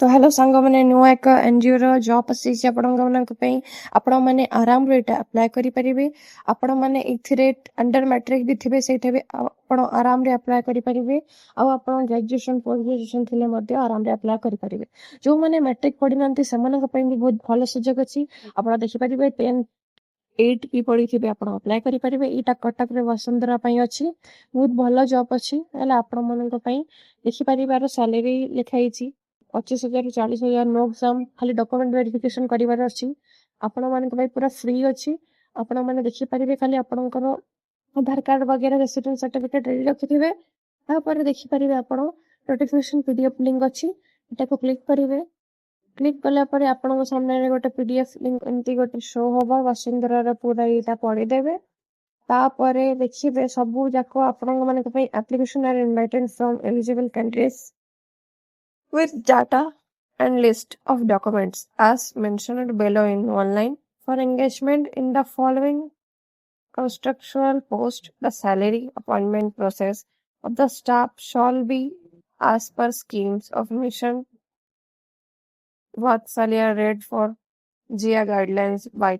तो हेलो सांग मैंने नुआ एक एनजीओ रो जॉब आसी आपण मैंने आराम रे अप्लाई करि परिबे। आपण मैंने इथिरे अंडर मैट्रिक भी थिबे सेठे भी आपण आराम रे अप्लाई करि परिबे। आ आपण ग्रेजुएशन पोस्ट ग्रेजुएशन थिले मध्ये आराम रे अप्लाई करि परिबे। जो मैंने मैट्रिक पढि नंती सेमानक पई भी बहुत भलो सुजोग अछि। आपण देखि परिबे 10 8 भी पढि थिबे आपण अप्लाई करि परिबे। एटा कटक रे वसुंधरा पई अछि, बहुत भलो जॉब अछि। हला आपण मनक पई देखि परिबार सैलरी लिखाइछि 25,000 ରୁ 40,000 नो एग्जाम खाली डॉक्यूमेंट वेरिफिकेशन करिवार अछि। आपण मानक भाई पूरा फ्री अछि। आपण माने देखि परिबे खाली आपणकर आधार कार्ड वगैरह रेसिडेंस सर्टिफिकेट रेडी रखिथिबे। तापर देखि परिबे आपण नोटिफिकेशन पीडीएफ लिंक अछि, एटा को क्लिक करिवे। क्लिक कला परे आपनको सामने रे गोटे पीडीएफ लिंक एंती गोटे शो होबा वसुंधरा रे पूरा एटा पढि देबे। तापरे देखिबे सबु जाको आपनको मानक भाई application are invited from eligible candidates with data and list of documents as mentioned below in online. For engagement in the following constructual post, the salary appointment process of the staff shall be as per schemes of mission Vatsalya read for GIA guidelines by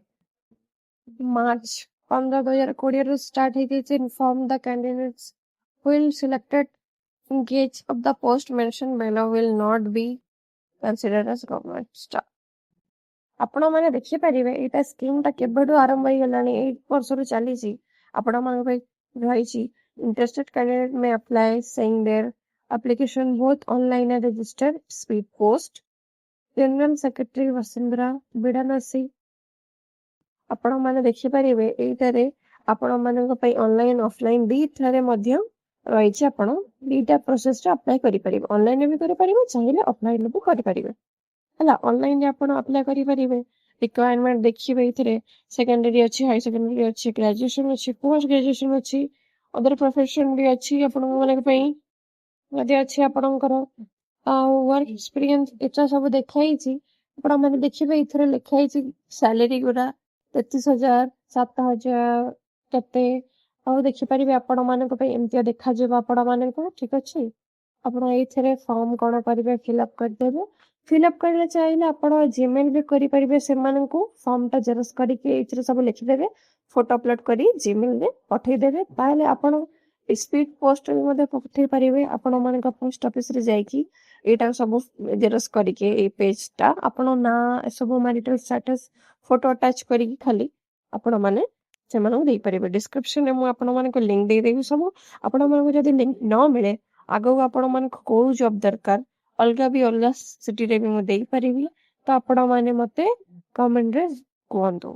March 15, 2020 start ହେଇଯାଇଛି। Inform the candidates who will selected engage of the post mentioned below will not be considered as government staff। ଆପଣ ମାନେ ଦେଖିପାରିବେ ଏଇଟା scheme ଟା କେବେଠୁ ଆରମ୍ଭ ହେଇଗଲାଣି 8 ବର୍ଷରୁ ଚାଲିଛି। ଆପଣ ମାନଙ୍କ ପାଇଁ ରହିଛି interested candidate may apply saying their application both online and registered speed post general secretary Vasundhara बिडानसी। ଆପଣ ମାନେ ଦେଖିପାରିବେ ଏଇଟାରେ ଆପଣ ମାନଙ୍କ ପାଇଁ ଅନଲାइन ଅଫଲାइन ଦିଠାରେ ମଧ୍ୟ ରହିଛି। ଆପଣ ଦିଟା ପ୍ରୋସେସରେ ଆପ୍ଲାଏ କରିପାରିବେ, ଅନଲାଇନରେ ବି କରିପାରିବେ, ଚାହିଁଲେ ଅଫଲାଇନରେ ବି କରିପାରିବେ। ହେଲା ऑनलाइन रे आपण अप्लाई करि परिबे। रिक्वायरमेंट देखिबे इथिरे सेकेंडरी अछि, हाई सेकेंडरी अछि, ग्रेजुएशन अछि, पोस्ट ग्रेजुएशन अछि, अदर प्रोफेशन भी अछि। आपण माने पई मध्ये अछि आपणकर वर्क एक्सपीरियंस एटा सब देखाइछि। आपण माने देखिबे इथिरे लिखाइछि सैलरी गुडा 33,000 7,000 केते आ देखि परिबे आपण मानक पई एमतिया देखा जेबा आपण मानक ठीक अछि। आपण एथिरे फॉर्म कोन करिवे फिलअप कर देबे। फिलअप करले चाहिए आपण जीमेल भी करि परिबे। सेमानंकु फॉर्म ता जेरक्स करिके एथिरे सब लिखि देबे, फोटो अपलोड करी जीमेल रे पठै देबे। ताले आपण स्पीड पोस्ट रे मध्ये पठै परिबे। आपण मानक पोस्ट ऑफिस रे जाईकी एटा सब जेरक्स करिके ए पेज टा आपण ना सब मैरिटल स्टेटस फोटो अटैच करिकी खाली आपण माने सेमानंकु देई परिबे। डिस्क्रिप्शन रे मु आपण मानक लिंक देई देबी सब। आपण मानक जदि लिंक न मिले आगो आपण मानक कोउ जॉब दरकार अलगा भी अलगा सिटी रे भी मु देई परिबी। तो आपण माने मते कमेंट रे कहंतु।